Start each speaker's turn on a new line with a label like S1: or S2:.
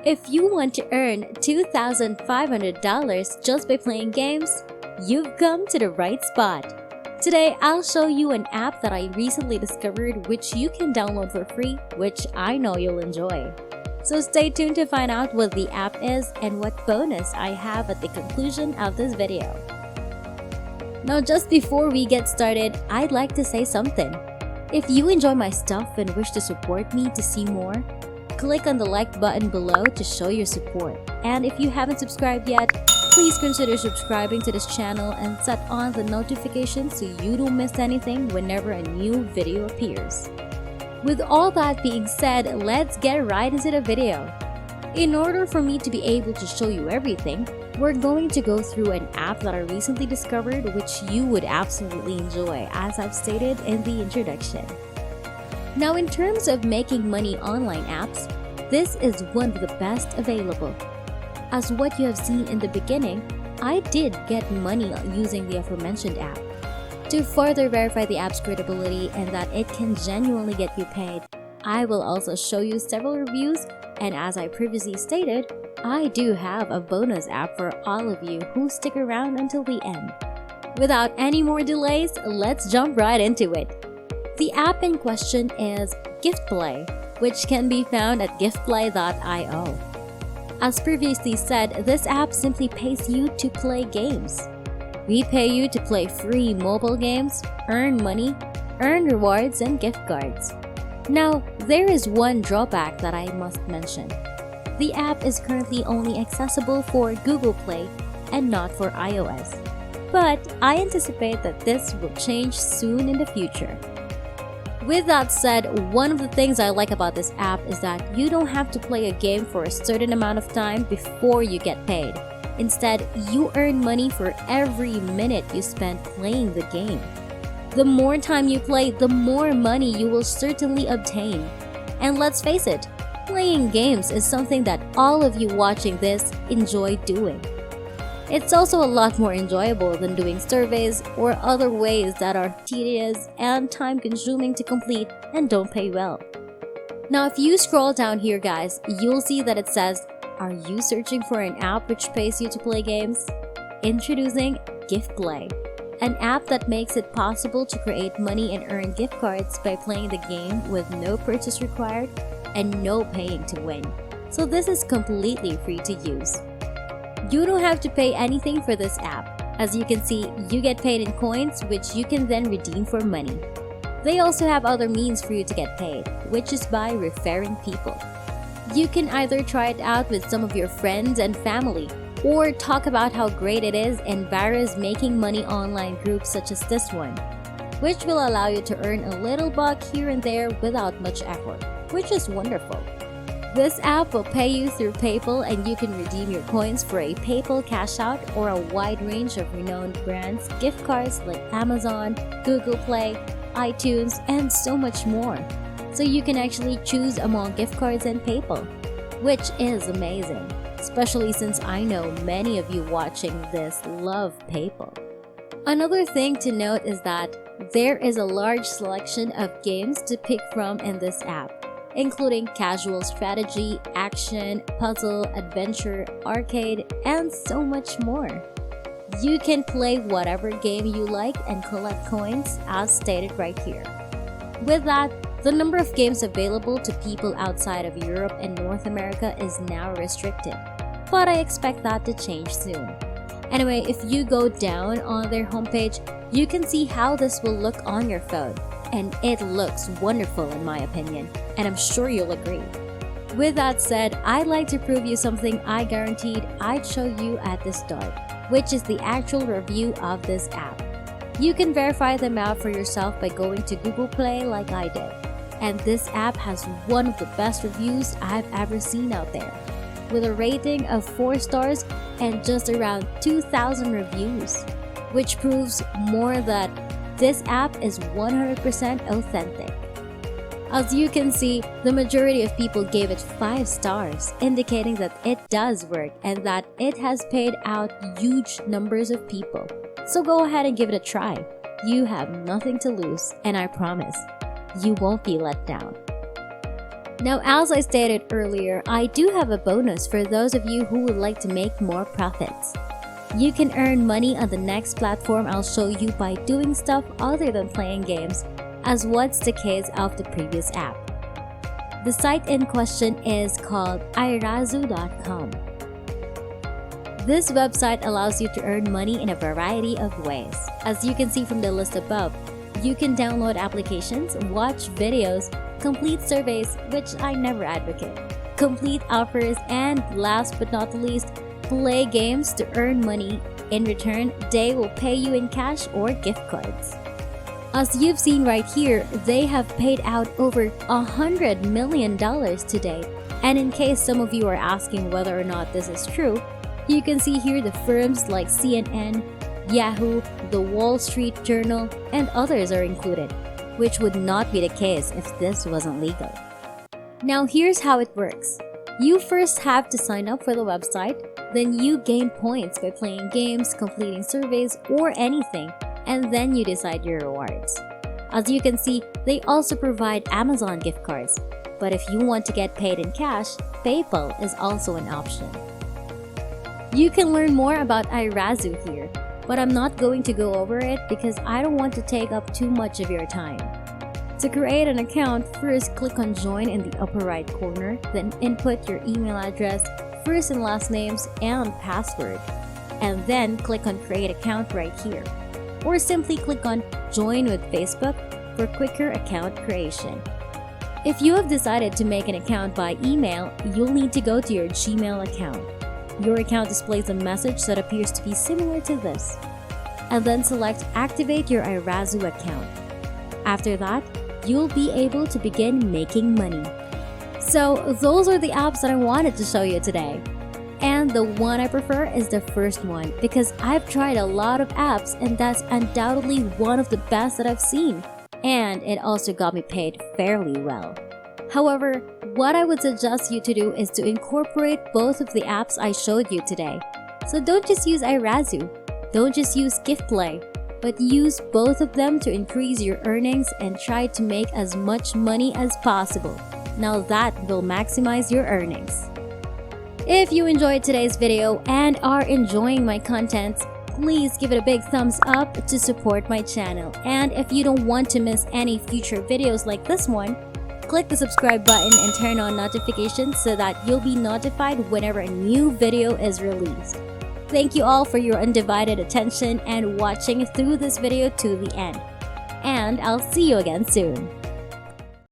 S1: If you want to earn $2,500 just by playing games, you've come to the right spot. Today, I'll show you an app that I recently discovered which you can download for free, which I know you'll enjoy. So stay tuned to find out what the app is and what bonus I have at the conclusion of this video. Now, just before we get started, I'd like to say something. If you enjoy my stuff and wish to support me to see more, click on the like button below to show your support. And if you haven't subscribed yet, please consider subscribing to this channel and set on the notifications so you don't miss anything whenever a new video appears. With all that being said, let's get right into the video. In order for me to be able to show you everything, we're going to go through an app that I recently discovered which you would absolutely enjoy, as I've stated in the introduction. Now, in terms of making money online apps, this is one of the best available. As what you have seen in the beginning, I did get money using the aforementioned app. To further verify the app's credibility and that it can genuinely get you paid, I will also show you several reviews, and as I previously stated, I do have a bonus app for all of you who stick around until the end. Without any more delays, let's jump right into it. The app in question is Giftplay, which can be found at giftplay.io. As previously said, this app simply pays you to play games. We pay you to play free mobile games, earn money, earn rewards, and gift cards. Now, there is one drawback that I must mention. The app is currently only accessible for Google Play and not for iOS. But I anticipate that this will change soon in the future. With that said, one of the things I like about this app is that you don't have to play a game for a certain amount of time before you get paid. Instead, you earn money for every minute you spend playing the game. The more time you play, the more money you will certainly obtain. And let's face it, playing games is something that all of you watching this enjoy doing. It's also a lot more enjoyable than doing surveys or other ways that are tedious and time-consuming to complete and don't pay well. Now, if you scroll down here, guys, you'll see that it says, "Are you searching for an app which pays you to play games?" Introducing Giftplay, an app that makes it possible to create money and earn gift cards by playing the game with no purchase required and no paying to win. So this is completely free to use. You don't have to pay anything for this app. As you can see, you get paid in coins, which you can then redeem for money. They also have other means for you to get paid, which is by referring people. You can either try it out with some of your friends and family, or talk about how great it is in various making money online groups such as this one, which will allow you to earn a little buck here and there without much effort, which is wonderful. This app will pay you through PayPal, and you can redeem your coins for a PayPal cash out or a wide range of renowned brands gift cards like Amazon, Google Play, iTunes, and so much more. So you can actually choose among gift cards and PayPal, which is amazing, especially since I know many of you watching this love PayPal. Another thing to note is that there is a large selection of games to pick from in this app, including casual strategy, action, puzzle, adventure, arcade, and so much more. You can play whatever game you like and collect coins as stated right here. With that, the number of games available to people outside of Europe and North America is now restricted, but I expect that to change soon. Anyway, if you go down on their homepage, you can see how this will look on your phone. And it looks wonderful in my opinion, and I'm sure you'll agree. With that said, I'd like to prove you something I guaranteed I'd show you at the start, which is the actual review of this app. You can verify them out for yourself by going to Google Play like I did. And this app has one of the best reviews I've ever seen out there, with a rating of 4 stars and just around 2,000 reviews, which proves more that this app is 100% authentic. As you can see, the majority of people gave it 5 stars, indicating that it does work and that it has paid out huge numbers of people. So go ahead and give it a try. You have nothing to lose, and I promise, you won't be let down. Now, as I stated earlier, I do have a bonus for those of you who would like to make more profits. You can earn money on the next platform I'll show you by doing stuff other than playing games, as what's the case of the previous app. The site in question is called iRazu.com. This website allows you to earn money in a variety of ways. As you can see from the list above, you can download applications, watch videos, complete surveys, which I never advocate, complete offers, and last but not the least, play games to earn money. In return, they will pay you in cash or gift cards. As you've seen right here, they have paid out over $100 million to date. And in case some of you are asking whether or not this is true, you can see here the firms like CNN, Yahoo, The Wall Street Journal, and others are included, which would not be the case if this wasn't legal. Now here's how it works. You first have to sign up for the website, then you gain points by playing games, completing surveys, or anything, and then you decide your rewards. As you can see, they also provide Amazon gift cards, but if you want to get paid in cash, PayPal is also an option. You can learn more about iRazu here, but I'm not going to go over it because I don't want to take up too much of your time. To create an account, first click on Join in the upper right corner, then input your email address, first and last names, and password. And then click on Create Account right here. Or simply click on Join with Facebook for quicker account creation. If you have decided to make an account by email, you'll need to go to your Gmail account. Your account displays a message that appears to be similar to this. And then select Activate your iRazu account. After that, you'll be able to begin making money. So those are the apps that I wanted to show you today. And the one I prefer is the first one because I've tried a lot of apps and that's undoubtedly one of the best that I've seen. And it also got me paid fairly well. However, what I would suggest you to do is to incorporate both of the apps I showed you today. So don't just use iRazu, don't just use Giftplay, but use both of them to increase your earnings and try to make as much money as possible. Now that will maximize your earnings. If you enjoyed today's video and are enjoying my content, please give it a big thumbs up to support my channel. And if you don't want to miss any future videos like this one, click the subscribe button and turn on notifications so that you'll be notified whenever a new video is released. Thank you all for your undivided attention and watching through this video to the end. And I'll see you again soon.